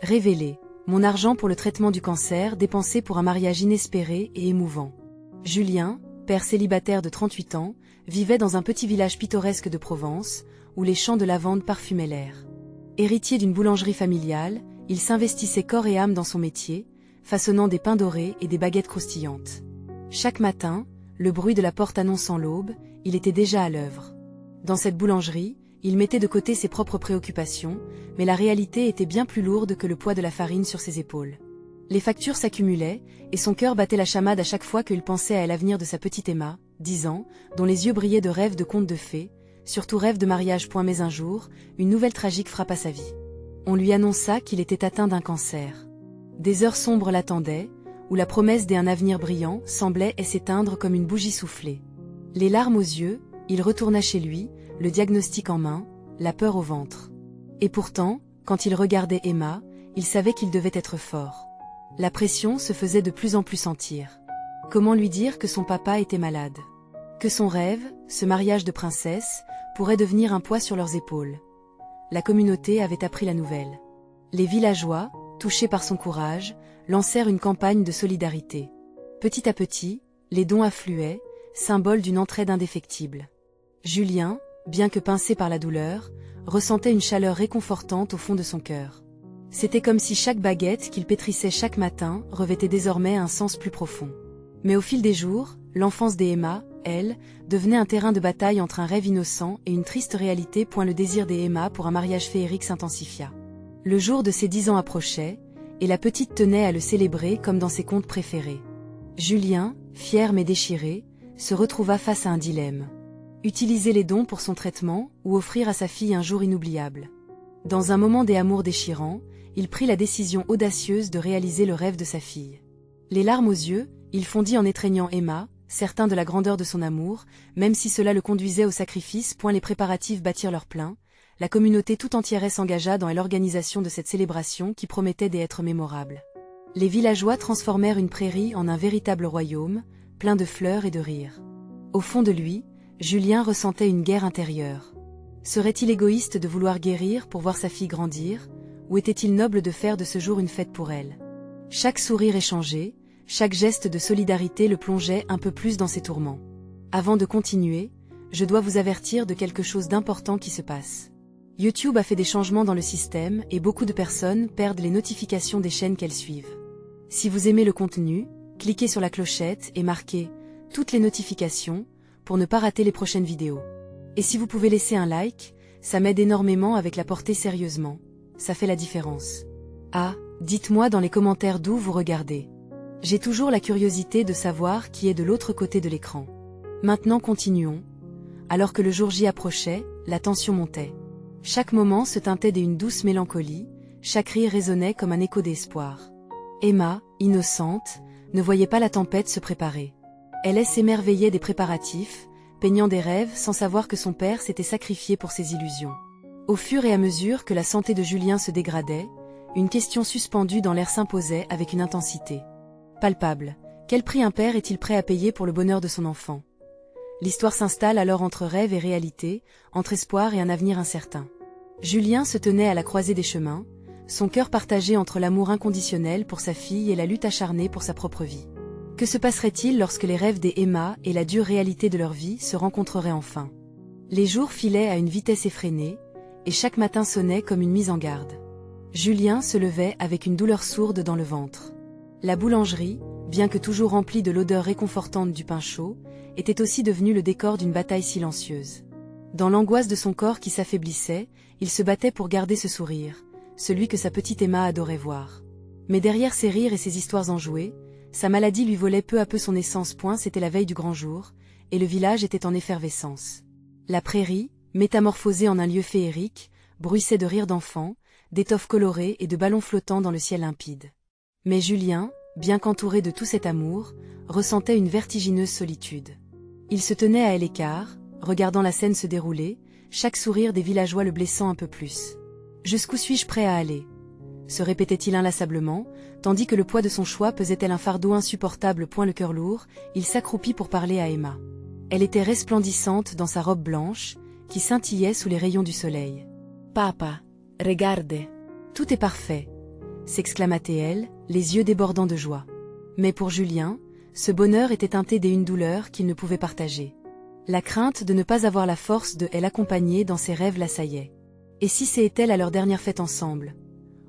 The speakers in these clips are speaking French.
Révélé. Mon argent pour le traitement du cancer dépensé pour un mariage inespéré et émouvant. Julien, père célibataire de 38 ans, vivait dans un petit village pittoresque de Provence, où les champs de lavande parfumaient l'air. Héritier d'une boulangerie familiale, il s'investissait corps et âme dans son métier, façonnant des pains dorés et des baguettes croustillantes. Chaque matin, le bruit de la porte annonçant l'aube, il était déjà à l'œuvre. Dans cette boulangerie, il mettait de côté ses propres préoccupations, mais la réalité était bien plus lourde que le poids de la farine sur ses épaules. Les factures s'accumulaient, et son cœur battait la chamade à chaque fois qu'il pensait à l'avenir de sa petite Emma, 10 ans, dont les yeux brillaient de rêves de contes de fées, surtout rêve de mariage. Mais un jour, une nouvelle tragique frappa sa vie. On lui annonça qu'il était atteint d'un cancer. Des heures sombres l'attendaient, où la promesse d'un avenir brillant semblait s'éteindre comme une bougie soufflée. Les larmes aux yeux, il retourna chez lui, le diagnostic en main, la peur au ventre. Et pourtant, quand il regardait Emma, il savait qu'il devait être fort. La pression se faisait de plus en plus sentir. Comment lui dire que son papa était malade? Que son rêve, ce mariage de princesse, pourrait devenir un poids sur leurs épaules. La communauté avait appris la nouvelle. Les villageois, touchés par son courage, lancèrent une campagne de solidarité. Petit à petit, les dons affluaient, symbole d'une entraide indéfectible. Julien, bien que pincé par la douleur, ressentait une chaleur réconfortante au fond de son cœur. C'était comme si chaque baguette qu'il pétrissait chaque matin revêtait désormais un sens plus profond. Mais au fil des jours, l'enfance d'Emma, elle, devenait un terrain de bataille entre un rêve innocent et une triste réalité. Le désir d'Emma pour un mariage féerique s'intensifia. Le jour de ses 10 ans approchait, et la petite tenait à le célébrer comme dans ses contes préférés. Julien, fier mais déchiré, se retrouva face à un dilemme. Utiliser les dons pour son traitement ou offrir à sa fille un jour inoubliable. Dans un moment d'amour déchirant, il prit la décision audacieuse de réaliser le rêve de sa fille. Les larmes aux yeux, il fondit en étreignant Emma, certain de la grandeur de son amour, même si cela le conduisait au sacrifice. Les préparatifs battirent leur plein, la communauté tout entière s'engagea dans l'organisation de cette célébration qui promettait d'être mémorable. Les villageois transformèrent une prairie en un véritable royaume, plein de fleurs et de rires. Au fond de lui, Julien ressentait une guerre intérieure. Serait-il égoïste de vouloir guérir pour voir sa fille grandir, ou était-il noble de faire de ce jour une fête pour elle? Chaque sourire échangé, chaque geste de solidarité le plongeait un peu plus dans ses tourments. Avant de continuer, je dois vous avertir de quelque chose d'important qui se passe. YouTube a fait des changements dans le système et beaucoup de personnes perdent les notifications des chaînes qu'elles suivent. Si vous aimez le contenu, cliquez sur la clochette et marquez « Toutes les notifications » pour ne pas rater les prochaines vidéos. Et si vous pouvez laisser un like, ça m'aide énormément avec la portée sérieusement. Ça fait la différence. Ah, dites-moi dans les commentaires d'où vous regardez. J'ai toujours la curiosité de savoir qui est de l'autre côté de l'écran. Maintenant continuons. Alors que le jour J approchait, la tension montait. Chaque moment se teintait d'une douce mélancolie, chaque rire résonnait comme un écho d'espoir. Emma, innocente, ne voyait pas la tempête se préparer. Elle s'émerveillait des préparatifs, peignant des rêves sans savoir que son père s'était sacrifié pour ses illusions. Au fur et à mesure que la santé de Julien se dégradait, une question suspendue dans l'air s'imposait avec une intensité palpable. Quel prix un père est-il prêt à payer pour le bonheur de son enfant? L'histoire s'installe alors entre rêve et réalité, entre espoir et un avenir incertain. Julien se tenait à la croisée des chemins, son cœur partagé entre l'amour inconditionnel pour sa fille et la lutte acharnée pour sa propre vie. Que se passerait-il lorsque les rêves d'Emma et la dure réalité de leur vie se rencontreraient enfin? Les jours filaient à une vitesse effrénée, et chaque matin sonnait comme une mise en garde. Julien se levait avec une douleur sourde dans le ventre. La boulangerie, bien que toujours remplie de l'odeur réconfortante du pain chaud, était aussi devenue le décor d'une bataille silencieuse. Dans l'angoisse de son corps qui s'affaiblissait, il se battait pour garder ce sourire, celui que sa petite Emma adorait voir. Mais derrière ses rires et ses histoires enjouées, sa maladie lui volait peu à peu son essence. C'était la veille du grand jour, et le village était en effervescence. La prairie, métamorphosée en un lieu féerique, bruissait de rires d'enfants, d'étoffes colorées et de ballons flottants dans le ciel limpide. Mais Julien, bien qu'entouré de tout cet amour, ressentait une vertigineuse solitude. Il se tenait à l'écart, regardant la scène se dérouler, chaque sourire des villageois le blessant un peu plus. « Jusqu'où suis-je prêt à aller ?» se répétait-il inlassablement, tandis que le poids de son choix pesait tel un fardeau insupportable. Le cœur lourd, il s'accroupit pour parler à Emma. Elle était resplendissante dans sa robe blanche, qui scintillait sous les rayons du soleil. « Papa, regarde. Tout est parfait. s'exclama-t-elle, les yeux débordant de joie. Mais pour Julien, ce bonheur était teinté d'une douleur qu'il ne pouvait partager. La crainte de ne pas avoir la force de l'accompagner dans ses rêves l'assaillait. Et si c'était à leur dernière fête ensemble?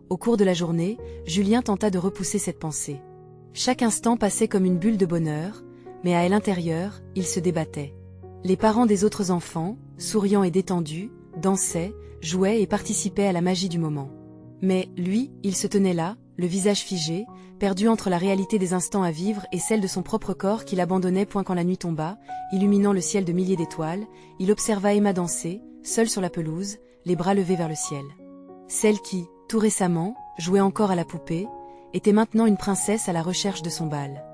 Au cours de la journée, Julien tenta de repousser cette pensée. Chaque instant passait comme une bulle de bonheur, mais à l'intérieur, il se débattait. Les parents des autres enfants, souriants et détendus, dansaient, jouaient et participaient à la magie du moment. Mais, lui, il se tenait là, le visage figé, perdu entre la réalité des instants à vivre et celle de son propre corps qu'il abandonnait point quand la nuit tomba, illuminant le ciel de milliers d'étoiles, il observa Emma danser, seule sur la pelouse, les bras levés vers le ciel. Celle qui, tout récemment, jouait encore à la poupée, était maintenant une princesse à la recherche de son bal.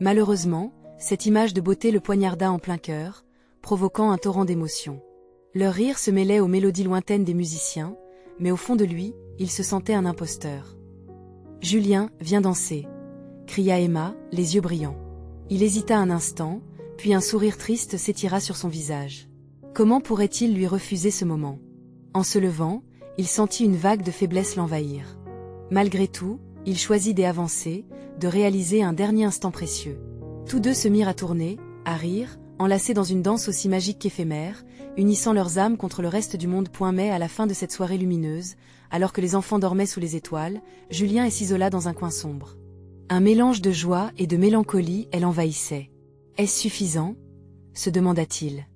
Malheureusement, cette image de beauté le poignarda en plein cœur, provoquant un torrent d'émotions. Leur rire se mêlait aux mélodies lointaines des musiciens, mais au fond de lui, il se sentait un imposteur. « Julien, viens danser !» cria Emma, les yeux brillants. Il hésita un instant, puis un sourire triste s'étira sur son visage. Comment pourrait-il lui refuser ce moment? En se levant, il sentit une vague de faiblesse l'envahir. Malgré tout, il choisit d'avancer, de réaliser un dernier instant précieux. Tous deux se mirent à tourner, à rire, enlacés dans une danse aussi magique qu'éphémère, unissant leurs âmes contre le reste du monde. Mais à la fin de cette soirée lumineuse, alors que les enfants dormaient sous les étoiles, Julien s'isola dans un coin sombre. Un mélange de joie et de mélancolie l'envahissait. « Est-ce suffisant ?» se demanda-t-il.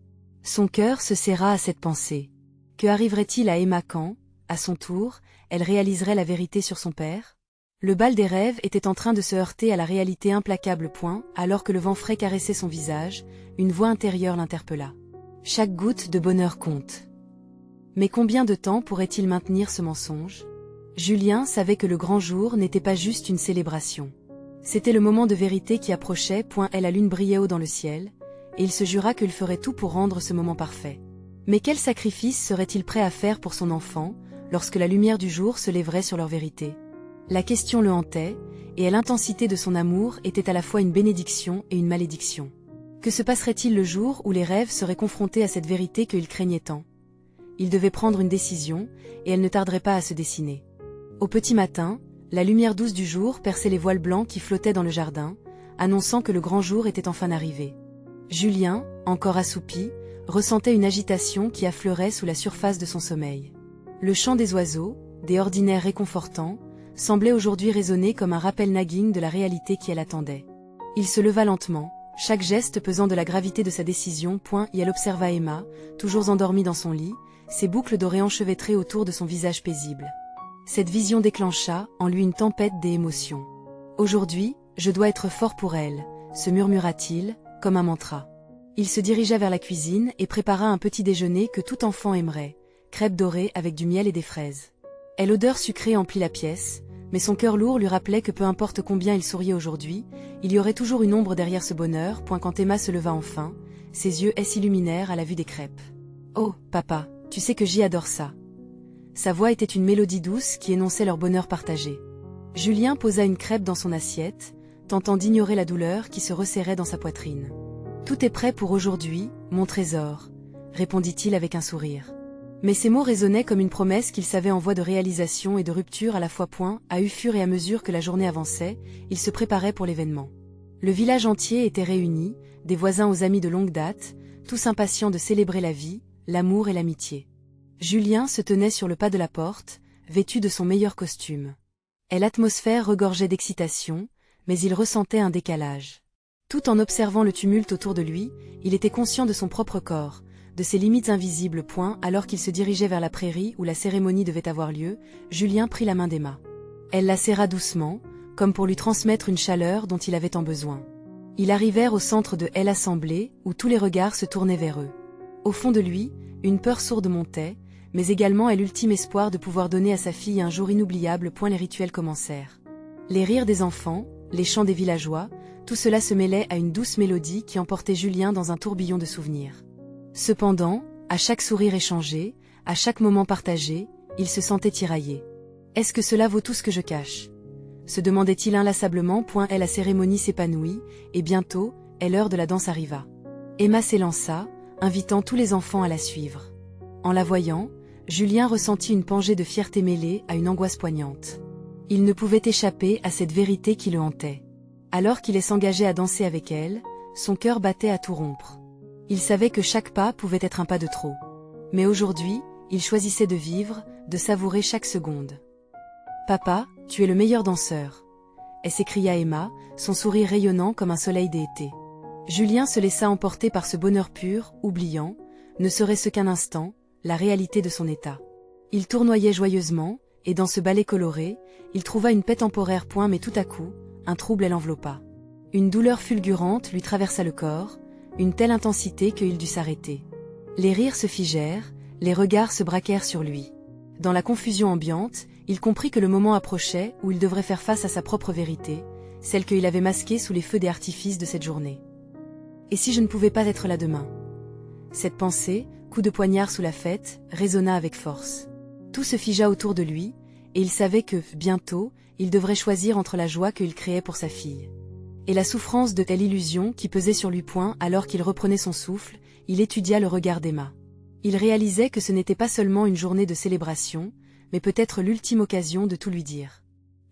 Son cœur se serra à cette pensée. Que arriverait-il à Emma quand, à son tour, elle réaliserait la vérité sur son père? Le bal des rêves était en train de se heurter à la réalité implacable. Alors que le vent frais caressait son visage, une voix intérieure l'interpella. Chaque goutte de bonheur compte. Mais combien de temps pourrait-il maintenir ce mensonge? Julien savait que le grand jour n'était pas juste une célébration. C'était le moment de vérité qui approchait. La lune brillait haut dans le ciel, et il se jura qu'il ferait tout pour rendre ce moment parfait. Mais quel sacrifice serait-il prêt à faire pour son enfant, lorsque la lumière du jour se lèverait sur leur vérité? La question le hantait, et l'intensité de son amour était à la fois une bénédiction et une malédiction. Que se passerait-il le jour où les rêves seraient confrontés à cette vérité qu'il craignait tant? Il devait prendre une décision, et elle ne tarderait pas à se dessiner. Au petit matin, la lumière douce du jour perçait les voiles blancs qui flottaient dans le jardin, annonçant que le grand jour était enfin arrivé. Julien, encore assoupi, ressentait une agitation qui affleurait sous la surface de son sommeil. Le chant des oiseaux, des ordinaires réconfortants, semblait aujourd'hui résonner comme un rappel nagging de la réalité qui l'attendait. Il se leva lentement, chaque geste pesant de la gravité de sa décision. Elle observa Emma, toujours endormie dans son lit, ses boucles dorées enchevêtrées autour de son visage paisible. Cette vision déclencha en lui une tempête d'émotions. « Aujourd'hui, je dois être fort pour elle », se murmura-t-il, comme un mantra. Il se dirigea vers la cuisine et prépara un petit déjeuner que tout enfant aimerait, crêpes dorées avec du miel et des fraises. L'odeur sucrée emplit la pièce, mais son cœur lourd lui rappelait que peu importe combien il souriait aujourd'hui, il y aurait toujours une ombre derrière ce bonheur. Quand Emma se leva enfin, ses yeux s'illuminèrent à la vue des crêpes. « Oh, papa, tu sais que j'y adore ça. » Sa voix était une mélodie douce qui énonçait leur bonheur partagé. Julien posa une crêpe dans son assiette, tentant d'ignorer la douleur qui se resserrait dans sa poitrine. « Tout est prêt pour aujourd'hui, mon trésor, » répondit-il avec un sourire. Mais ces mots résonnaient comme une promesse qu'il savait en voie de réalisation et de rupture à la fois. À fur et à mesure que la journée avançait, il se préparait pour l'événement. Le village entier était réuni, des voisins aux amis de longue date, tous impatients de célébrer la vie, l'amour et l'amitié. Julien se tenait sur le pas de la porte, vêtu de son meilleur costume. L'atmosphère regorgeait d'excitation, mais il ressentait un décalage. Tout en observant le tumulte autour de lui, il était conscient de son propre corps, de ses limites invisibles. Alors qu'il se dirigeait vers la prairie où la cérémonie devait avoir lieu, Julien prit la main d'Emma. Elle la serra doucement, comme pour lui transmettre une chaleur dont il avait tant besoin. Ils arrivèrent au centre de l'assemblée, où tous les regards se tournaient vers eux. Au fond de lui, une peur sourde montait, mais également l'ultime espoir de pouvoir donner à sa fille un jour inoubliable. Les rituels commencèrent. Les rires des enfants, les chants des villageois, tout cela se mêlait à une douce mélodie qui emportait Julien dans un tourbillon de souvenirs. Cependant, à chaque sourire échangé, à chaque moment partagé, il se sentait tiraillé. « Est-ce que cela vaut tout ce que je cache ?» se demandait-il inlassablement. La cérémonie s'épanouit, et bientôt, l'heure de la danse arriva. Emma s'élança, invitant tous les enfants à la suivre. En la voyant, Julien ressentit une pangée de fierté mêlée à une angoisse poignante. Il ne pouvait échapper à cette vérité qui le hantait. Alors qu'il s'engageait à danser avec elle, son cœur battait à tout rompre. Il savait que chaque pas pouvait être un pas de trop. Mais aujourd'hui, il choisissait de vivre, de savourer chaque seconde. « Papa, tu es le meilleur danseur !» s'écria Emma, son sourire rayonnant comme un soleil d'été. Julien se laissa emporter par ce bonheur pur, oubliant, ne serait-ce qu'un instant, la réalité de son état. Il tournoyait joyeusement, et dans ce ballet coloré, il trouva une paix temporaire mais tout à coup, un trouble l'enveloppa. Une douleur fulgurante lui traversa le corps, une telle intensité qu'il dut s'arrêter. Les rires se figèrent, les regards se braquèrent sur lui. Dans la confusion ambiante, il comprit que le moment approchait où il devrait faire face à sa propre vérité, celle qu'il avait masquée sous les feux des artifices de cette journée. Et si je ne pouvais pas être là demain? Cette pensée, coup de poignard sous la fête, résonna avec force. Tout se figea autour de lui, et il savait que, bientôt, il devrait choisir entre la joie qu'il créait pour sa fille et la souffrance de telle illusion qui pesait sur lui. Alors qu'il reprenait son souffle, il étudia le regard d'Emma. Il réalisait que ce n'était pas seulement une journée de célébration, mais peut-être l'ultime occasion de tout lui dire.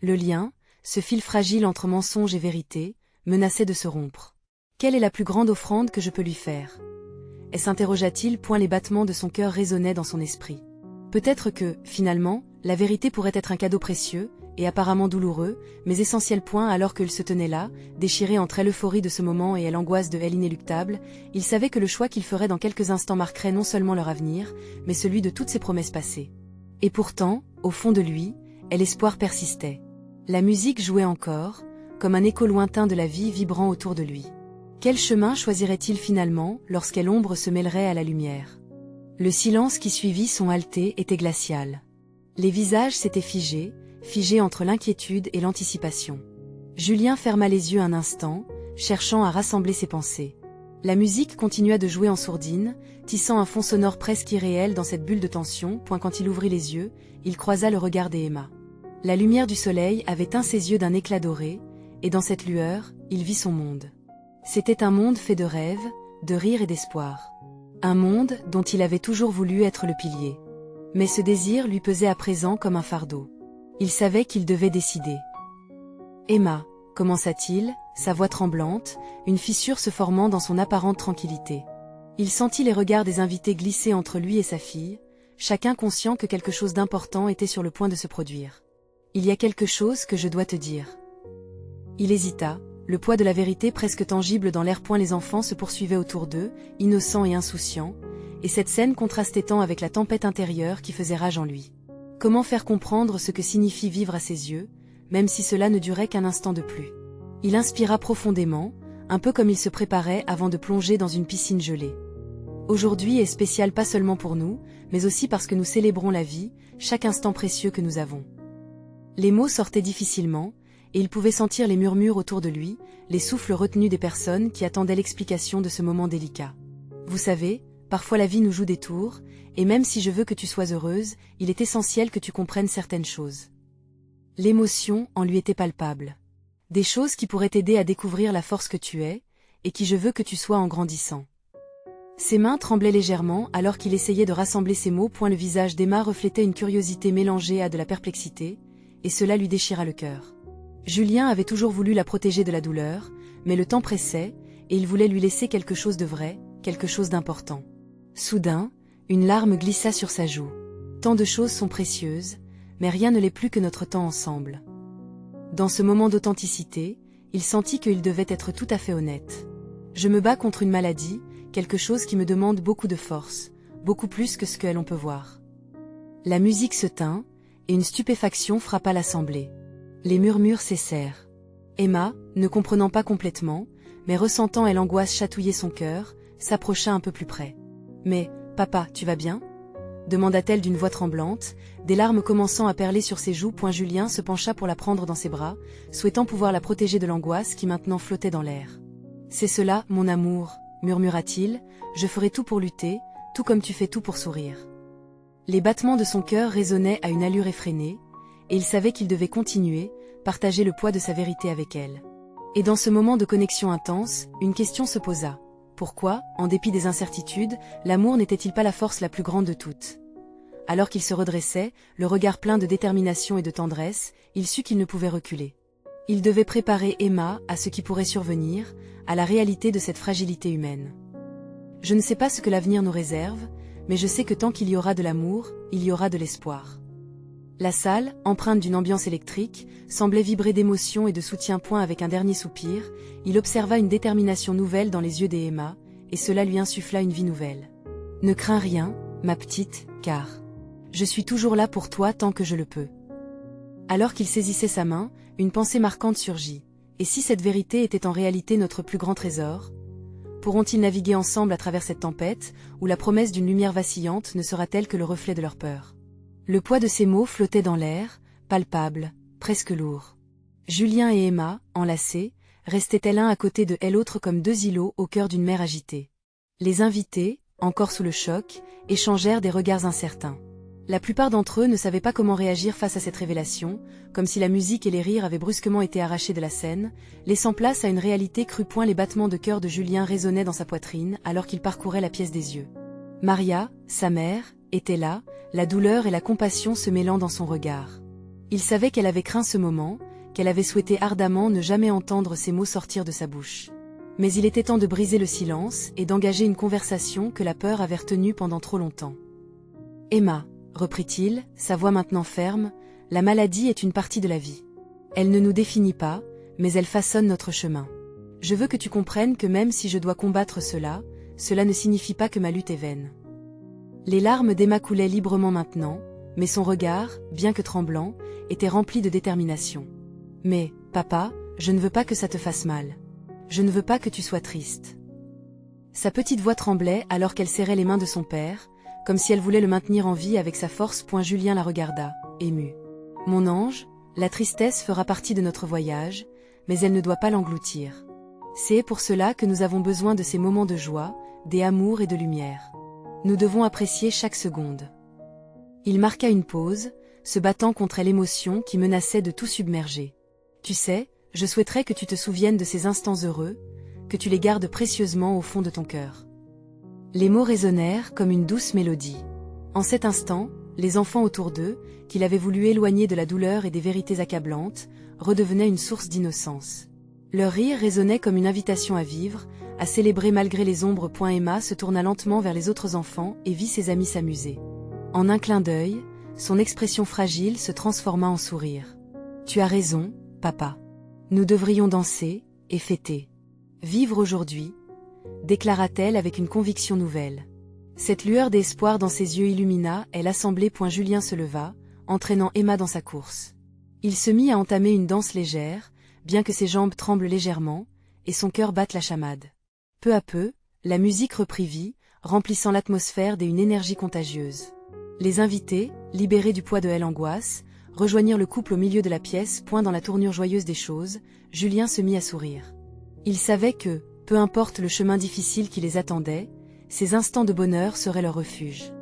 Le lien, ce fil fragile entre mensonge et vérité, menaçait de se rompre. Quelle est la plus grande offrande que je peux lui faire? S'interrogea-t-il. Les battements de son cœur résonnaient dans son esprit. Peut-être que, finalement, la vérité pourrait être un cadeau précieux, et apparemment douloureux, mais essentiel. Alors qu'il se tenait là, déchiré entre l'euphorie de ce moment et l'angoisse de elle inéluctable, il savait que le choix qu'il ferait dans quelques instants marquerait non seulement leur avenir, mais celui de toutes ses promesses passées. Et pourtant, au fond de lui, l'espoir persistait. La musique jouait encore, comme un écho lointain de la vie vibrant autour de lui. Quel chemin choisirait-il finalement, lorsqu'elle ombre se mêlerait à la lumière? Le silence qui suivit son halté était glacial. Les visages s'étaient figés entre l'inquiétude et l'anticipation. Julien ferma les yeux un instant, cherchant à rassembler ses pensées. La musique continua de jouer en sourdine, tissant un fond sonore presque irréel dans cette bulle de tension. Quand il ouvrit les yeux, il croisa le regard d'Emma. La lumière du soleil avait teint ses yeux d'un éclat doré, et dans cette lueur, il vit son monde. C'était un monde fait de rêves, de rires et d'espoir. Un monde dont il avait toujours voulu être le pilier. Mais ce désir lui pesait à présent comme un fardeau. Il savait qu'il devait décider. « Emma », commença-t-il, sa voix tremblante, une fissure se formant dans son apparente tranquillité. Il sentit les regards des invités glisser entre lui et sa fille, chacun conscient que quelque chose d'important était sur le point de se produire. « Il y a quelque chose que je dois te dire. » Il hésita, le poids de la vérité presque tangible dans l'air. Les enfants se poursuivaient autour d'eux, innocents et insouciants, et cette scène contrastait tant avec la tempête intérieure qui faisait rage en lui. Comment faire comprendre ce que signifie vivre à ses yeux, même si cela ne durait qu'un instant de plus? Il inspira profondément, un peu comme il se préparait avant de plonger dans une piscine gelée. Aujourd'hui est spécial pas seulement pour nous, mais aussi parce que nous célébrons la vie, chaque instant précieux que nous avons. Les mots sortaient difficilement, et il pouvait sentir les murmures autour de lui, les souffles retenus des personnes qui attendaient l'explication de ce moment délicat. Vous savez, parfois la vie nous joue des tours, et même si je veux que tu sois heureuse, il est essentiel que tu comprennes certaines choses. L'émotion en lui était palpable. Des choses qui pourraient t'aider à découvrir la force que tu es, et qui je veux que tu sois en grandissant. Ses mains tremblaient légèrement alors qu'il essayait de rassembler ses mots. Le visage d'Emma reflétait une curiosité mélangée à de la perplexité, et cela lui déchira le cœur. Julien avait toujours voulu la protéger de la douleur, mais le temps pressait, et il voulait lui laisser quelque chose de vrai, quelque chose d'important. Soudain, une larme glissa sur sa joue. Tant de choses sont précieuses, mais rien ne l'est plus que notre temps ensemble. Dans ce moment d'authenticité, il sentit qu'il devait être tout à fait honnête. Je me bats contre une maladie, quelque chose qui me demande beaucoup de force, beaucoup plus que ce que l'on peut voir. La musique se tint, et une stupéfaction frappa l'assemblée. Les murmures cessèrent. Emma, ne comprenant pas complètement, mais ressentant l'angoisse chatouiller son cœur, s'approcha un peu plus près. « Mais, papa, tu vas bien ?» demanda-t-elle d'une voix tremblante, des larmes commençant à perler sur ses joues. Julien se pencha pour la prendre dans ses bras, souhaitant pouvoir la protéger de l'angoisse qui maintenant flottait dans l'air. « C'est cela, mon amour, » murmura-t-il, « je ferai tout pour lutter, tout comme tu fais tout pour sourire. » Les battements de son cœur résonnaient à une allure effrénée, et il savait qu'il devait continuer, partager le poids de sa vérité avec elle. Et dans ce moment de connexion intense, une question se posa. Pourquoi, en dépit des incertitudes, l'amour n'était-il pas la force la plus grande de toutes? Alors qu'il se redressait, le regard plein de détermination et de tendresse, il sut qu'il ne pouvait reculer. Il devait préparer Emma à ce qui pourrait survenir, à la réalité de cette fragilité humaine. Je ne sais pas ce que l'avenir nous réserve, mais je sais que tant qu'il y aura de l'amour, il y aura de l'espoir. La salle, empreinte d'une ambiance électrique, semblait vibrer d'émotion et de soutien-point avec un dernier soupir. Il observa une détermination nouvelle dans les yeux d'Emma, et cela lui insuffla une vie nouvelle. « Ne crains rien, ma petite, car je suis toujours là pour toi tant que je le peux. » Alors qu'il saisissait sa main, une pensée marquante surgit. Et si cette vérité était en réalité notre plus grand trésor? Pourront-ils naviguer ensemble à travers cette tempête, où la promesse d'une lumière vacillante ne sera-t-elle que le reflet de leur peur? Le poids de ces mots flottait dans l'air, palpable, presque lourd. Julien et Emma, enlacés, restaient l'un à côté de l'autre comme deux îlots au cœur d'une mer agitée. Les invités, encore sous le choc, échangèrent des regards incertains. La plupart d'entre eux ne savaient pas comment réagir face à cette révélation, comme si la musique et les rires avaient brusquement été arrachés de la scène, laissant place à une réalité crue. Point les battements de cœur de Julien résonnaient dans sa poitrine alors qu'il parcourait la pièce des yeux. Maria, sa mère, était là, la douleur et la compassion se mêlant dans son regard. Il savait qu'elle avait craint ce moment, qu'elle avait souhaité ardemment ne jamais entendre ces mots sortir de sa bouche. Mais il était temps de briser le silence et d'engager une conversation que la peur avait retenue pendant trop longtemps. « Emma, » reprit-il, sa voix maintenant ferme, « la maladie est une partie de la vie. Elle ne nous définit pas, mais elle façonne notre chemin. Je veux que tu comprennes que même si je dois combattre cela, cela ne signifie pas que ma lutte est vaine. » Les larmes d'Emma coulaient librement maintenant, mais son regard, bien que tremblant, était rempli de détermination. « Mais, papa, je ne veux pas que ça te fasse mal. Je ne veux pas que tu sois triste. » Sa petite voix tremblait alors qu'elle serrait les mains de son père, comme si elle voulait le maintenir en vie avec sa force. Julien la regarda, ému. « Mon ange, la tristesse fera partie de notre voyage, mais elle ne doit pas l'engloutir. C'est pour cela que nous avons besoin de ces moments de joie, des amours et de lumière. Nous devons apprécier chaque seconde. » Il marqua une pause, se battant contre l'émotion qui menaçait de tout submerger. « Tu sais, je souhaiterais que tu te souviennes de ces instants heureux, que tu les gardes précieusement au fond de ton cœur. » Les mots résonnèrent comme une douce mélodie. En cet instant, les enfants autour d'eux, qu'il avait voulu éloigner de la douleur et des vérités accablantes, redevenaient une source d'innocence. Leur rire résonnait comme une invitation à vivre, à célébrer malgré les ombres. Emma se tourna lentement vers les autres enfants et vit ses amis s'amuser. En un clin d'œil, son expression fragile se transforma en sourire. « Tu as raison, papa. Nous devrions danser et fêter. Vivre aujourd'hui, » déclara-t-elle avec une conviction nouvelle. Cette lueur d'espoir dans ses yeux illumina l'assemblée. Julien se leva, entraînant Emma dans sa course. Il se mit à entamer une danse légère, bien que ses jambes tremblent légèrement, et son cœur batte la chamade. Peu à peu, la musique reprit vie, remplissant l'atmosphère d'une énergie contagieuse. Les invités, libérés du poids de l'angoisse, rejoignirent le couple au milieu de la pièce. Dans la tournure joyeuse des choses, Julien se mit à sourire. Il savait que, peu importe le chemin difficile qui les attendait, ces instants de bonheur seraient leur refuge.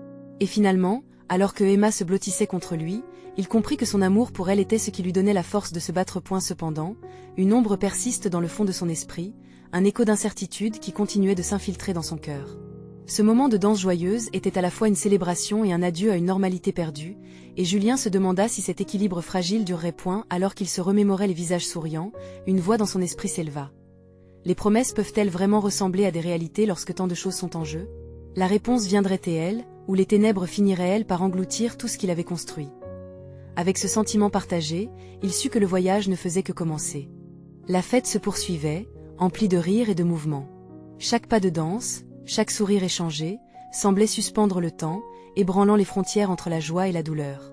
Et finalement, alors que Emma se blottissait contre lui, il comprit que son amour pour elle était ce qui lui donnait la force de se battre. Cependant, une ombre persiste dans le fond de son esprit, un écho d'incertitude qui continuait de s'infiltrer dans son cœur. Ce moment de danse joyeuse était à la fois une célébration et un adieu à une normalité perdue, et Julien se demanda si cet équilibre fragile durerait. Alors qu'il se remémorait les visages souriants, une voix dans son esprit s'éleva. Les promesses peuvent-elles vraiment ressembler à des réalités lorsque tant de choses sont en jeu? La réponse viendrait-elle, ou les ténèbres finiraient-elles par engloutir tout ce qu'il avait construit? Avec ce sentiment partagé, il sut que le voyage ne faisait que commencer. La fête se poursuivait, emplie de rires et de mouvements. Chaque pas de danse, chaque sourire échangé, semblait suspendre le temps, ébranlant les frontières entre la joie et la douleur.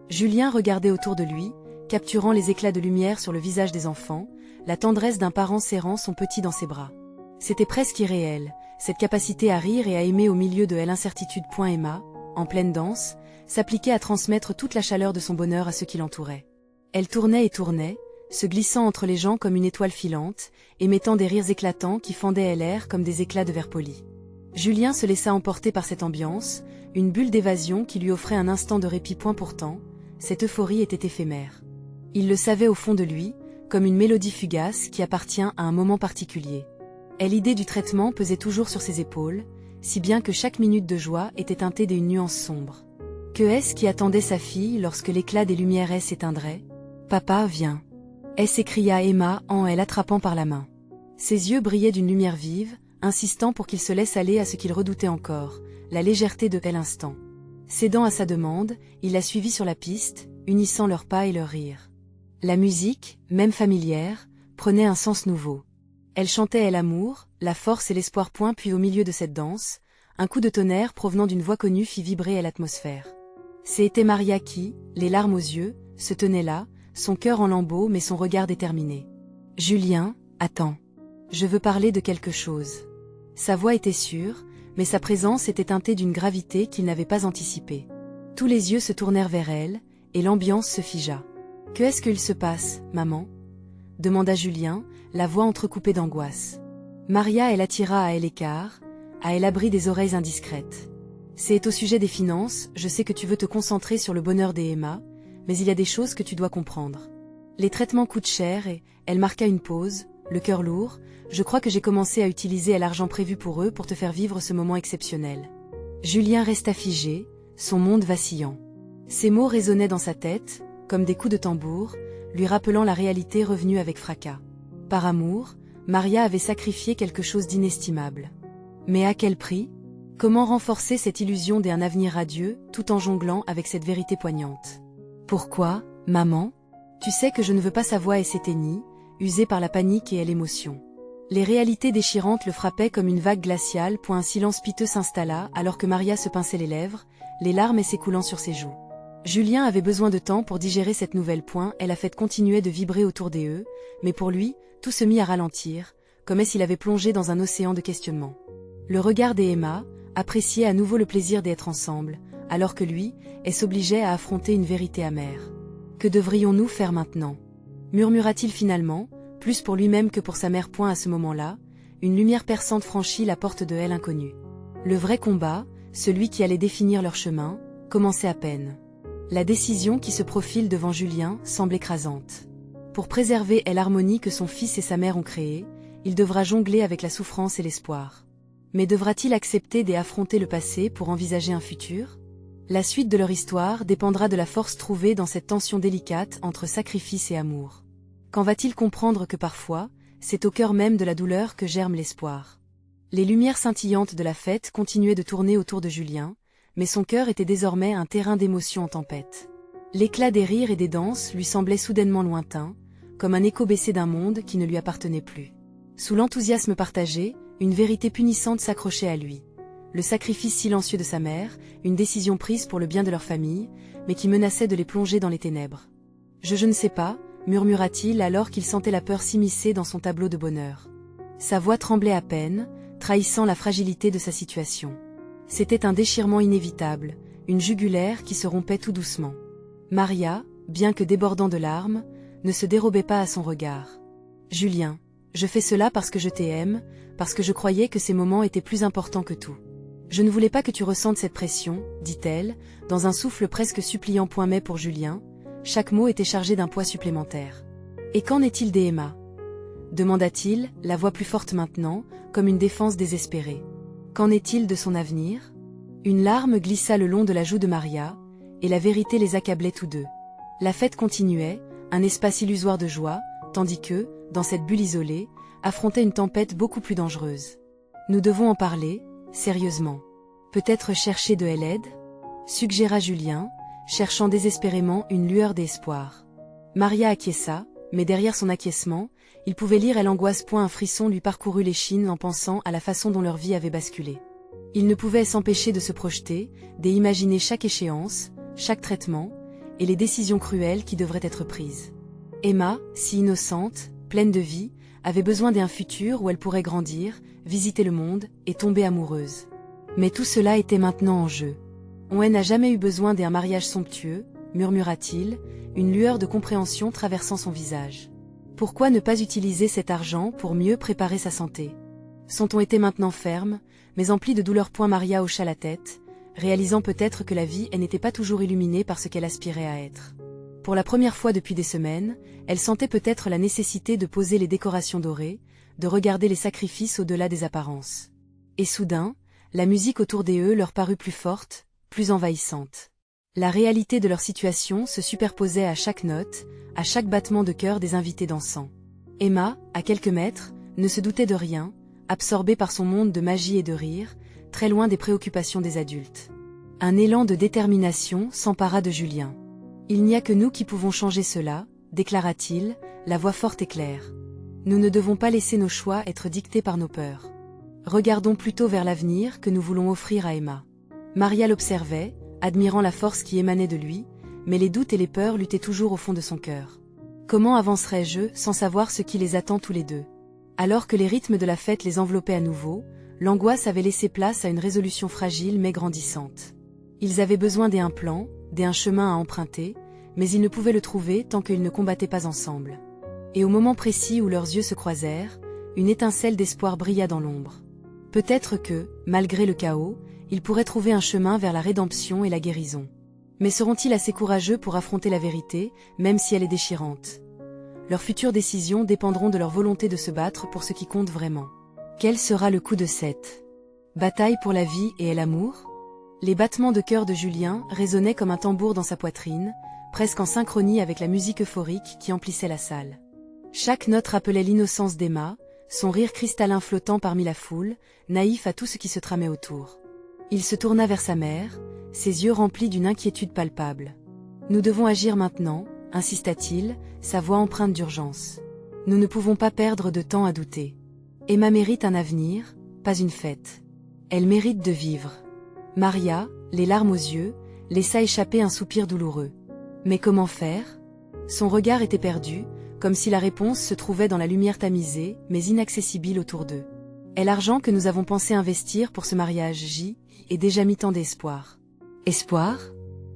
Julien regardait autour de lui, capturant les éclats de lumière sur le visage des enfants, la tendresse d'un parent serrant son petit dans ses bras. C'était presque irréel, cette capacité à rire et à aimer au milieu de l'incertitude. Emma, en pleine danse, s'appliquait à transmettre toute la chaleur de son bonheur à ceux qui l'entouraient. Elle tournait et tournait, se glissant entre les gens comme une étoile filante, émettant des rires éclatants qui fendaient l'air comme des éclats de verre poli. Julien se laissa emporter par cette ambiance, une bulle d'évasion qui lui offrait un instant de répit. Pourtant, cette euphorie était éphémère. Il le savait au fond de lui, comme une mélodie fugace qui appartient à un moment particulier. Et l'idée du traitement pesait toujours sur ses épaules, si bien que chaque minute de joie était teintée d'une nuance sombre. Que est-ce qui attendait sa fille lorsque l'éclat des lumières s'éteindrait? Papa, viens. S'écria Emma en elle attrapant par la main. Ses yeux brillaient d'une lumière vive, insistant pour qu'il se laisse aller à ce qu'il redoutait encore, la légèreté de l'instant. Cédant à sa demande, il la suivit sur la piste, unissant leurs pas et leurs rires. La musique, même familière, prenait un sens nouveau. Elle chantait l'amour, la force et l'espoir. Puis au milieu de cette danse, un coup de tonnerre provenant d'une voix connue fit vibrer l'atmosphère. C'était Maria qui, les larmes aux yeux, se tenait là, son cœur en lambeaux mais son regard déterminé. « Julien, attends. Je veux parler de quelque chose. » Sa voix était sûre, mais sa présence était teintée d'une gravité qu'il n'avait pas anticipée. Tous les yeux se tournèrent vers elle, et l'ambiance se figea. « Qu'est-ce qu'il se passe, maman ?» demanda Julien, la voix entrecoupée d'angoisse. Maria elle attira à elle écart, à elle abri des oreilles indiscrètes. « C'est au sujet des finances, je sais que tu veux te concentrer sur le bonheur des Emma, mais il y a des choses que tu dois comprendre. Les traitements coûtent cher et, elle marqua une pause, le cœur lourd, je crois que j'ai commencé à utiliser l'argent prévu pour eux pour te faire vivre ce moment exceptionnel. » Julien resta figé, son monde vacillant. Ces mots résonnaient dans sa tête, comme des coups de tambour, lui rappelant la réalité revenue avec fracas. Par amour, Maria avait sacrifié quelque chose d'inestimable. Mais à quel prix? Comment renforcer cette illusion d'un avenir radieux, tout en jonglant avec cette vérité poignante? Pourquoi, maman? Tu sais que je ne veux pas. Sa voix s'éteignit, usée par la panique et l'émotion. Les réalités déchirantes le frappaient comme une vague glaciale. Un silence piteux s'installa alors que Maria se pinçait les lèvres, les larmes s'écoulant sur ses joues. Julien avait besoin de temps pour digérer cette nouvelle. La fête continuait de vibrer autour d'eux, mais pour lui, tout se mit à ralentir, comme s'il avait plongé dans un océan de questionnements. Le regard des Emma appréciait à nouveau le plaisir d'être ensemble, alors que lui, s'obligeait à affronter une vérité amère. « Que devrions-nous faire maintenant ?» murmura-t-il finalement, plus pour lui-même que pour sa mère. À ce moment-là, une lumière perçante franchit la porte de l'inconnue. Le vrai combat, celui qui allait définir leur chemin, commençait à peine. La décision qui se profile devant Julien semble écrasante. Pour préserver l'harmonie que son fils et sa mère ont créée, il devra jongler avec la souffrance et l'espoir. Mais devra-t-il accepter d'affronter le passé pour envisager un futur? La suite de leur histoire dépendra de la force trouvée dans cette tension délicate entre sacrifice et amour. Quand va-t-il comprendre que parfois, c'est au cœur même de la douleur que germe l'espoir? Les lumières scintillantes de la fête continuaient de tourner autour de Julien, mais son cœur était désormais un terrain d'émotions en tempête. L'éclat des rires et des danses lui semblait soudainement lointain, comme un écho baissé d'un monde qui ne lui appartenait plus. Sous l'enthousiasme partagé, une vérité punissante s'accrochait à lui. Le sacrifice silencieux de sa mère, une décision prise pour le bien de leur famille, mais qui menaçait de les plonger dans les ténèbres. « Je ne sais pas », murmura-t-il alors qu'il sentait la peur s'immiscer dans son tableau de bonheur. Sa voix tremblait à peine, trahissant la fragilité de sa situation. C'était un déchirement inévitable, une jugulaire qui se rompait tout doucement. Maria, bien que débordant de larmes, ne se dérobait pas à son regard. « Julien, je fais cela parce que je t'aime, parce que je croyais que ces moments étaient plus importants que tout. Je ne voulais pas que tu ressentes cette pression, dit-elle, dans un souffle presque suppliant. Mais pour Julien, chaque mot était chargé d'un poids supplémentaire. « Et qu'en est-il des Emma ?» demanda-t-il, la voix plus forte maintenant, comme une défense désespérée. « Qu'en est-il de son avenir ?» Une larme glissa le long de la joue de Maria, et la vérité les accablait tous deux. La fête continuait, un espace illusoire de joie, tandis que, dans cette bulle isolée, affrontait une tempête beaucoup plus dangereuse. « Nous devons en parler, sérieusement. Peut-être chercher de l'aide ?» suggéra Julien, cherchant désespérément une lueur d'espoir. Maria acquiesça, mais derrière son acquiescement, il pouvait lire l'angoisse. Un frisson lui parcourut l'échine en pensant à la façon dont leur vie avait basculé. Il ne pouvait s'empêcher de se projeter, d'imaginer chaque échéance, chaque traitement, et les décisions cruelles qui devraient être prises. Emma, si innocente, pleine de vie, avait besoin d'un futur où elle pourrait grandir, visiter le monde, et tomber amoureuse. Mais tout cela était maintenant en jeu. « On n'a jamais eu besoin d'un mariage somptueux, » murmura-t-il, une lueur de compréhension traversant son visage. Pourquoi ne pas utiliser cet argent pour mieux préparer sa santé? Son ton était maintenant ferme, mais empli de douleur. Maria hocha la tête, réalisant peut-être que la vie n'était pas toujours illuminée par ce qu'elle aspirait à être. Pour la première fois depuis des semaines, elle sentait peut-être la nécessité de poser les décorations dorées, de regarder les sacrifices au-delà des apparences. Et soudain, la musique autour d'eux leur parut plus forte, plus envahissante. La réalité de leur situation se superposait à chaque note, à chaque battement de cœur des invités dansants. Emma, à quelques mètres, ne se doutait de rien, absorbée par son monde de magie et de rire, très loin des préoccupations des adultes. Un élan de détermination s'empara de Julien. « Il n'y a que nous qui pouvons changer cela », déclara-t-il, la voix forte et claire. « Nous ne devons pas laisser nos choix être dictés par nos peurs. Regardons plutôt vers l'avenir que nous voulons offrir à Emma. » Maria l'observait, admirant la force qui émanait de lui, mais les doutes et les peurs luttaient toujours au fond de son cœur. Comment avancerais-je sans savoir ce qui les attend tous les deux? Alors que les rythmes de la fête les enveloppaient à nouveau, l'angoisse avait laissé place à une résolution fragile mais grandissante. Ils avaient besoin d'un plan, d'un chemin à emprunter, mais ils ne pouvaient le trouver tant qu'ils ne combattaient pas ensemble. Et au moment précis où leurs yeux se croisèrent, une étincelle d'espoir brilla dans l'ombre. Peut-être que, malgré le chaos, ils pourraient trouver un chemin vers la rédemption et la guérison. Mais seront-ils assez courageux pour affronter la vérité, même si elle est déchirante? Leurs futures décisions dépendront de leur volonté de se battre pour ce qui compte vraiment. Quel sera le coup de cette bataille pour la vie et l'amour? Les battements de cœur de Julien résonnaient comme un tambour dans sa poitrine, presque en synchronie avec la musique euphorique qui emplissait la salle. Chaque note rappelait l'innocence d'Emma, son rire cristallin flottant parmi la foule, naïf à tout ce qui se tramait autour. Il se tourna vers sa mère, ses yeux remplis d'une inquiétude palpable. « Nous devons agir maintenant », insista-t-il, sa voix empreinte d'urgence. « Nous ne pouvons pas perdre de temps à douter. Emma mérite un avenir, pas une fête. Elle mérite de vivre. » Maria, les larmes aux yeux, laissa échapper un soupir douloureux. Mais comment faire? Son regard était perdu, comme si la réponse se trouvait dans la lumière tamisée, mais inaccessible autour d'eux. « Est l'argent que nous avons pensé investir pour ce mariage est déjà mis tant d'espoir. » « Espoir?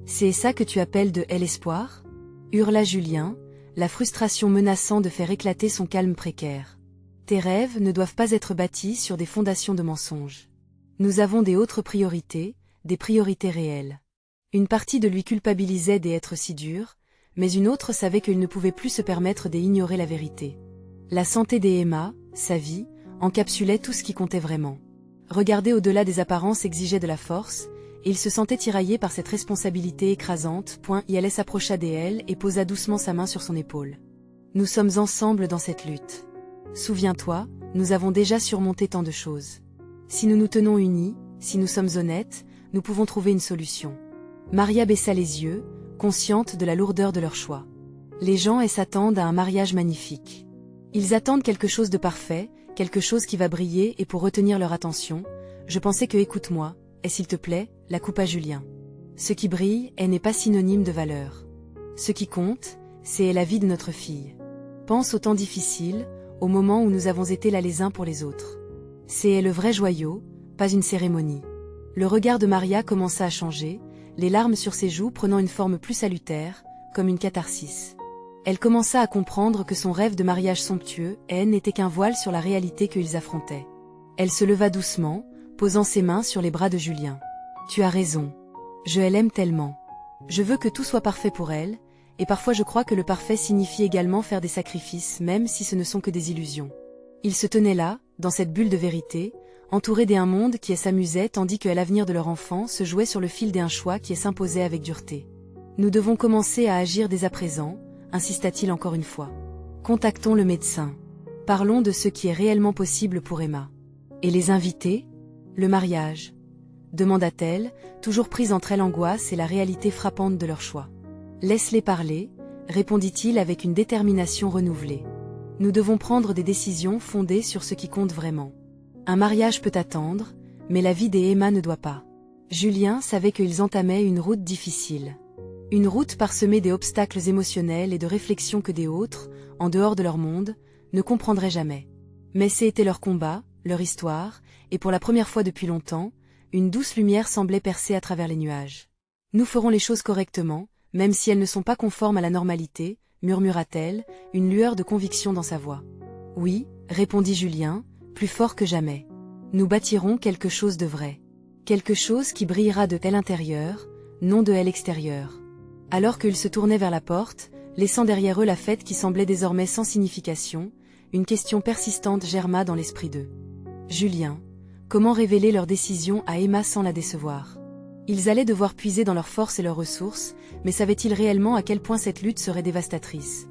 C'est ça que tu appelles de l'espoir? » hurla Julien, la frustration menaçant de faire éclater son calme précaire. « Tes rêves ne doivent pas être bâtis sur des fondations de mensonges. Nous avons des autres priorités, des priorités réelles. » Une partie de lui culpabilisait d'être si dur, mais une autre savait qu'il ne pouvait plus se permettre d'ignorer la vérité. La santé d'Emma, sa vie, encapsulait tout ce qui comptait vraiment. Regarder au-delà des apparences exigeait de la force, et il se sentait tiraillé par cette responsabilité écrasante. Elle s'approcha d'elle et posa doucement sa main sur son épaule. « Nous sommes ensemble dans cette lutte. Souviens-toi, nous avons déjà surmonté tant de choses. Si nous nous tenons unis, si nous sommes honnêtes, nous pouvons trouver une solution. » Maria baissa les yeux, consciente de la lourdeur de leur choix. Les gens s'attendent à un mariage magnifique. Ils attendent quelque chose de parfait, quelque chose qui va briller, et pour retenir leur attention, je pensais que écoute-moi, et s'il te plaît, la coupa Julien. Ce qui brille n'est pas synonyme de valeur. Ce qui compte, c'est la vie de notre fille. Pense aux temps difficiles, au moment où nous avons été là les uns pour les autres. C'est le vrai joyau, pas une cérémonie. Le regard de Maria commença à changer, les larmes sur ses joues prenant une forme plus salutaire, comme une catharsis. Elle commença à comprendre que son rêve de mariage somptueux n'était qu'un voile sur la réalité qu'ils affrontaient. Elle se leva doucement, posant ses mains sur les bras de Julien. « Tu as raison. Je l'aime tellement. Je veux que tout soit parfait pour elle, et parfois je crois que le parfait signifie également faire des sacrifices, même si ce ne sont que des illusions. » Ils se tenaient là, dans cette bulle de vérité, entourés d'un monde qui s'amusait tandis que l'avenir de leur enfant se jouait sur le fil d'un choix qui s'imposait avec dureté. « Nous devons commencer à agir dès à présent, » insista-t-il encore une fois. « Contactons le médecin. Parlons de ce qui est réellement possible pour Emma. » « Et les invités? Le mariage ?» demanda-t-elle, toujours prise entre l'angoisse et la réalité frappante de leur choix. « Laisse-les parler, » répondit-il avec une détermination renouvelée. « Nous devons prendre des décisions fondées sur ce qui compte vraiment. Un mariage peut attendre, mais la vie d'Emma ne doit pas. » Julien savait qu'ils entamaient une route difficile. Une route parsemée d'obstacles émotionnels et de réflexions que des autres, en dehors de leur monde, ne comprendraient jamais. Mais c'était leur combat, leur histoire, et pour la première fois depuis longtemps, une douce lumière semblait percer à travers les nuages. « Nous ferons les choses correctement, même si elles ne sont pas conformes à la normalité, » murmura-t-elle, une lueur de conviction dans sa voix. « Oui, » répondit Julien, plus fort que jamais. « Nous bâtirons quelque chose de vrai. Quelque chose qui brillera de l'intérieur, non de l'extérieur. » Alors qu'ils se tournaient vers la porte, laissant derrière eux la fête qui semblait désormais sans signification, une question persistante germa dans l'esprit d'eux. « Julien, comment révéler leur décision à Emma sans la décevoir? » Ils allaient devoir puiser dans leurs forces et leurs ressources, mais savaient-ils réellement à quel point cette lutte serait dévastatrice?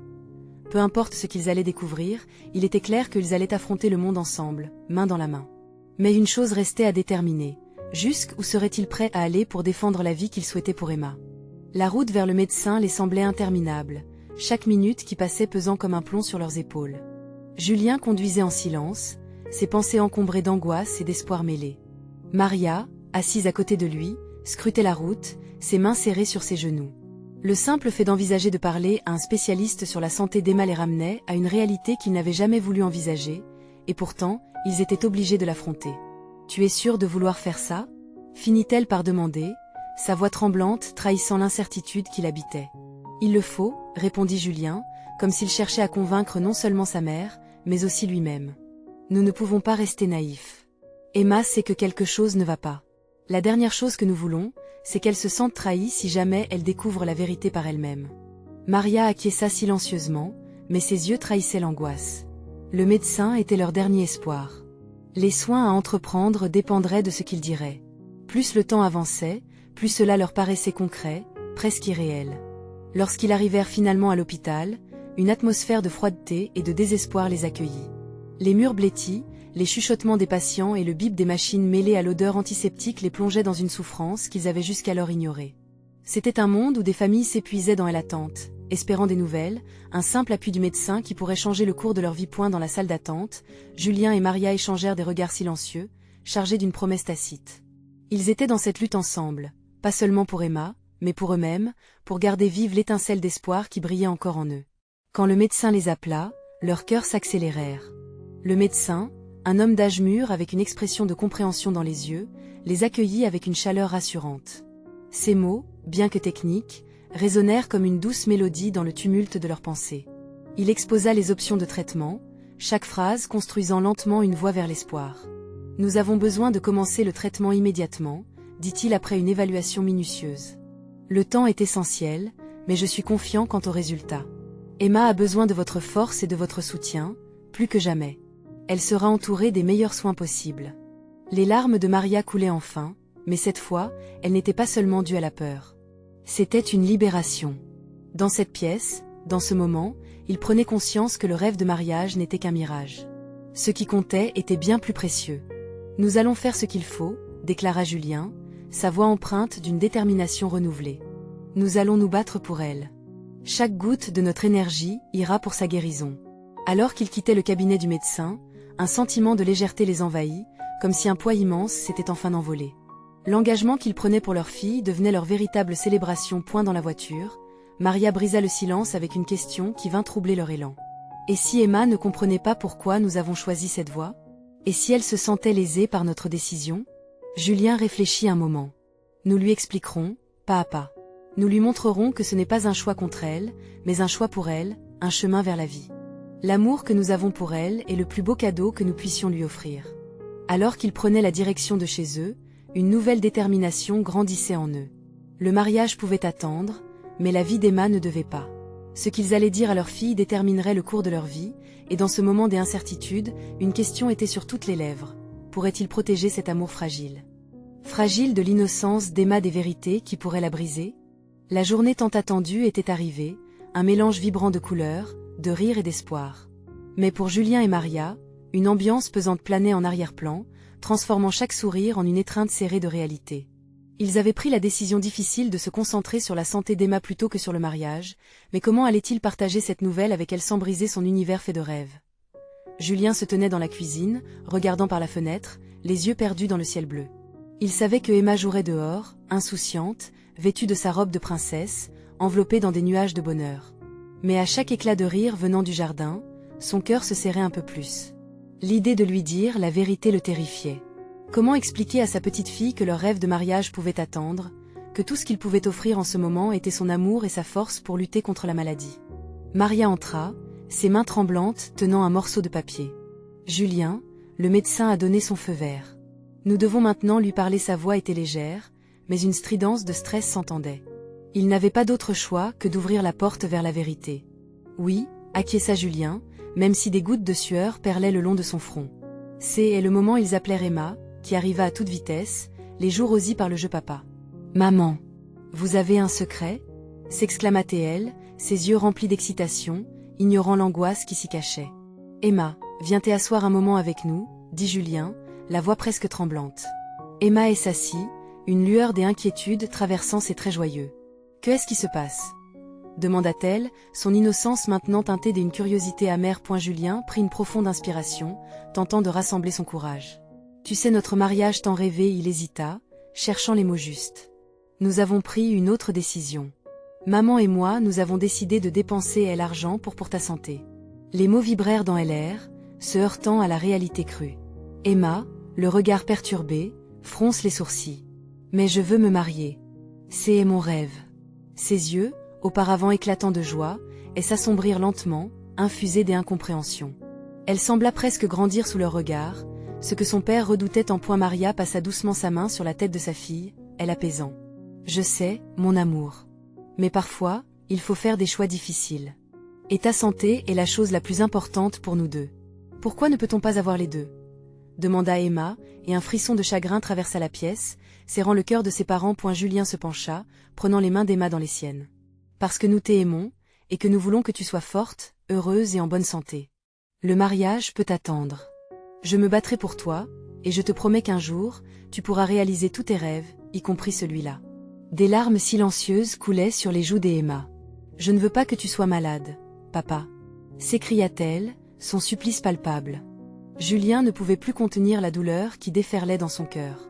Peu importe ce qu'ils allaient découvrir, il était clair qu'ils allaient affronter le monde ensemble, main dans la main. Mais une chose restait à déterminer. Jusqu'où seraient-ils prêts à aller pour défendre la vie qu'ils souhaitaient pour Emma? La route vers le médecin les semblait interminable, chaque minute qui passait pesant comme un plomb sur leurs épaules. Julien conduisait en silence, ses pensées encombrées d'angoisse et d'espoir mêlés. Maria, assise à côté de lui, scrutait la route, ses mains serrées sur ses genoux. Le simple fait d'envisager de parler à un spécialiste sur la santé d'Emma les ramenait à une réalité qu'ils n'avaient jamais voulu envisager, et pourtant, ils étaient obligés de l'affronter. « Tu es sûr de vouloir faire ça ?» finit-elle par demander, sa voix tremblante trahissant l'incertitude qui l'habitait. « Il le faut, » répondit Julien, comme s'il cherchait à convaincre non seulement sa mère, mais aussi lui-même. « Nous ne pouvons pas rester naïfs. Emma sait que quelque chose ne va pas. La dernière chose que nous voulons, c'est qu'elle se sente trahie si jamais elle découvre la vérité par elle-même. » Maria acquiesça silencieusement, mais ses yeux trahissaient l'angoisse. Le médecin était leur dernier espoir. Les soins à entreprendre dépendraient de ce qu'il dirait. Plus le temps avançait, plus cela leur paraissait concret, presque irréel. Lorsqu'ils arrivèrent finalement à l'hôpital, une atmosphère de froidté et de désespoir les accueillit. Les murs blêtis, les chuchotements des patients et le bip des machines mêlés à l'odeur antiseptique les plongeaient dans une souffrance qu'ils avaient jusqu'alors ignorée. C'était un monde où des familles s'épuisaient dans l'attente, espérant des nouvelles, un simple appui du médecin qui pourrait changer le cours de leur vie. Dans la salle d'attente, Julien et Maria échangèrent des regards silencieux, chargés d'une promesse tacite. Ils étaient dans cette lutte ensemble, pas seulement pour Emma, mais pour eux-mêmes, pour garder vive l'étincelle d'espoir qui brillait encore en eux. Quand le médecin les appela, leurs cœurs s'accélérèrent. Le médecin, un homme d'âge mûr avec une expression de compréhension dans les yeux, les accueillit avec une chaleur rassurante. Ces mots, bien que techniques, résonnèrent comme une douce mélodie dans le tumulte de leurs pensées. Il exposa les options de traitement, chaque phrase construisant lentement une voie vers l'espoir. « Nous avons besoin de commencer le traitement immédiatement », dit-il après une évaluation minutieuse. « Le temps est essentiel, mais je suis confiant quant au résultat. Emma a besoin de votre force et de votre soutien, plus que jamais. Elle sera entourée des meilleurs soins possibles. » Les larmes de Maria coulaient enfin, mais cette fois, elles n'étaient pas seulement dues à la peur. C'était une libération. Dans cette pièce, dans ce moment, il prenait conscience que le rêve de mariage n'était qu'un mirage. Ce qui comptait était bien plus précieux. « Nous allons faire ce qu'il faut », déclara Julien, sa voix empreinte d'une détermination renouvelée. « Nous allons nous battre pour elle. Chaque goutte de notre énergie ira pour sa guérison. » Alors qu'ils quittaient le cabinet du médecin, un sentiment de légèreté les envahit, comme si un poids immense s'était enfin envolé. L'engagement qu'ils prenaient pour leur fille devenait leur véritable célébration. Dans la voiture, Maria brisa le silence avec une question qui vint troubler leur élan. Et si Emma ne comprenait pas pourquoi nous avons choisi cette voie? Et si elle se sentait lésée par notre décision? Julien réfléchit un moment. Nous lui expliquerons, pas à pas. Nous lui montrerons que ce n'est pas un choix contre elle, mais un choix pour elle, un chemin vers la vie. L'amour que nous avons pour elle est le plus beau cadeau que nous puissions lui offrir. Alors qu'ils prenaient la direction de chez eux, une nouvelle détermination grandissait en eux. Le mariage pouvait attendre, mais la vie d'Emma ne devait pas. Ce qu'ils allaient dire à leur fille déterminerait le cours de leur vie, et dans ce moment d'incertitude, une question était sur toutes les lèvres. Pourrait-il protéger cet amour fragile? Fragile de l'innocence d'Emma, des vérités qui pourraient la briser? La journée tant attendue était arrivée, un mélange vibrant de couleurs, de rire et d'espoir. Mais pour Julien et Maria, une ambiance pesante planait en arrière-plan, transformant chaque sourire en une étreinte serrée de réalité. Ils avaient pris la décision difficile de se concentrer sur la santé d'Emma plutôt que sur le mariage, mais comment allaient-ils partager cette nouvelle avec elle sans briser son univers fait de rêves? Julien se tenait dans la cuisine, regardant par la fenêtre, les yeux perdus dans le ciel bleu. Il savait que Emma jouerait dehors, insouciante, vêtue de sa robe de princesse, enveloppée dans des nuages de bonheur. Mais à chaque éclat de rire venant du jardin, son cœur se serrait un peu plus. L'idée de lui dire la vérité le terrifiait. Comment expliquer à sa petite fille que leur rêve de mariage pouvait attendre, que tout ce qu'il pouvait offrir en ce moment était son amour et sa force pour lutter contre la maladie? Maria entra, ses mains tremblantes tenant un morceau de papier. « Julien, le médecin a donné son feu vert. Nous devons maintenant lui parler. » Sa voix était légère, mais une stridence de stress s'entendait. Il n'avait pas d'autre choix que d'ouvrir la porte vers la vérité. « Oui », acquiesça Julien, même si des gouttes de sueur perlaient le long de son front. C'est le moment ils appelèrent Emma, qui arriva à toute vitesse, les joues rosies par le jeu papa. Maman, vous avez un secret? S'exclama-t-elle, ses yeux remplis d'excitation, ignorant l'angoisse qui s'y cachait. Emma, viens t'asseoir un moment avec nous, dit Julien, la voix presque tremblante. Emma s'assit, une lueur d'inquiétude traversant ses traits joyeux. Qu'est-ce qui se passe? Demanda-t-elle, son innocence maintenant teintée d'une curiosité amère. Julien prit une profonde inspiration, tentant de rassembler son courage. Tu sais, notre mariage tant rêvé. Il hésita, cherchant les mots justes. Nous avons pris une autre décision. Maman et moi, nous avons décidé de dépenser l'argent pour ta santé. Les mots vibrèrent dans l'air, se heurtant à la réalité crue. Emma, le regard perturbé, fronce les sourcils. Mais je veux me marier. C'est mon rêve. Ses yeux, auparavant éclatants de joie, s'assombrirent lentement, infusés d'incompréhension. Elle sembla presque grandir sous leur regard, ce que son père redoutait en point. Maria passa doucement sa main sur la tête de sa fille, elle apaisant. Je sais, mon amour. Mais parfois, il faut faire des choix difficiles. Et ta santé est la chose la plus importante pour nous deux. Pourquoi ne peut-on pas avoir les deux? Demanda Emma, et un frisson de chagrin traversa la pièce, serrant le cœur de ses parents. Julien se pencha, prenant les mains d'Emma dans les siennes. Parce que nous t'aimons, et que nous voulons que tu sois forte, heureuse et en bonne santé. Le mariage peut attendre. Je me battrai pour toi, et je te promets qu'un jour, tu pourras réaliser tous tes rêves, y compris celui-là. Des larmes silencieuses coulaient sur les joues d'Emma. Je ne veux pas que tu sois malade, papa, s'écria-t-elle, son supplice palpable. Julien ne pouvait plus contenir la douleur qui déferlait dans son cœur.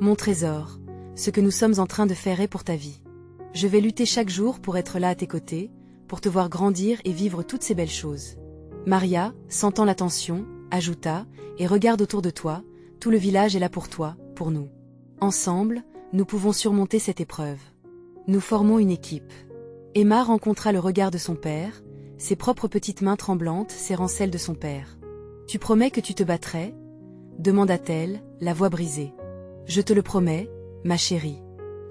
Mon trésor, ce que nous sommes en train de faire est pour ta vie. Je vais lutter chaque jour pour être là à tes côtés, pour te voir grandir et vivre toutes ces belles choses. Maria, sentant la tension, ajouta, et regarde autour de toi, tout le village est là pour toi, pour nous. Ensemble, nous pouvons surmonter cette épreuve. Nous formons une équipe. Emma rencontra le regard de son père, ses propres petites mains tremblantes serrant celles de son père. Tu promets que tu te battrais? Demanda-t-elle, la voix brisée. Je te le promets, ma chérie.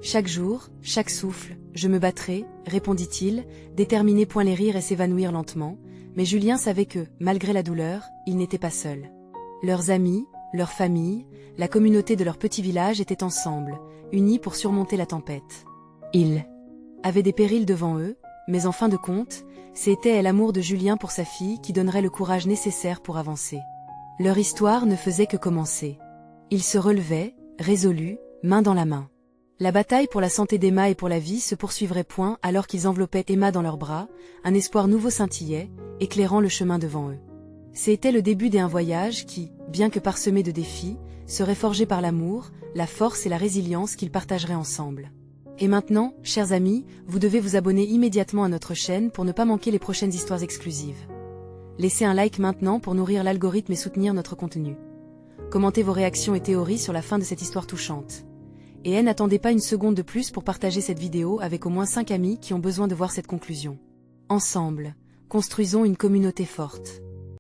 Chaque jour, chaque souffle, je me battrai, répondit-il, déterminé. Les rires s'évanouirent lentement, mais Julien savait que, malgré la douleur, il n'était pas seul. Leurs amis, leur famille, la communauté de leur petit village étaient ensemble, unis pour surmonter la tempête. Ils avaient des périls devant eux, mais en fin de compte, c'était l'amour de Julien pour sa fille qui donnerait le courage nécessaire pour avancer. Leur histoire ne faisait que commencer. Ils se relevaient, résolus, main dans la main. La bataille pour la santé d'Emma et pour la vie se poursuivrait. Alors qu'ils enveloppaient Emma dans leurs bras, un espoir nouveau scintillait, éclairant le chemin devant eux. C'était le début d'un voyage qui, bien que parsemé de défis, serait forgé par l'amour, la force et la résilience qu'ils partageraient ensemble. Et maintenant, chers amis, vous devez vous abonner immédiatement à notre chaîne pour ne pas manquer les prochaines histoires exclusives. Laissez un like maintenant pour nourrir l'algorithme et soutenir notre contenu. Commentez vos réactions et théories sur la fin de cette histoire touchante. Et n'attendez pas une seconde de plus pour partager cette vidéo avec au moins 5 amis qui ont besoin de voir cette conclusion. Ensemble, construisons une communauté forte.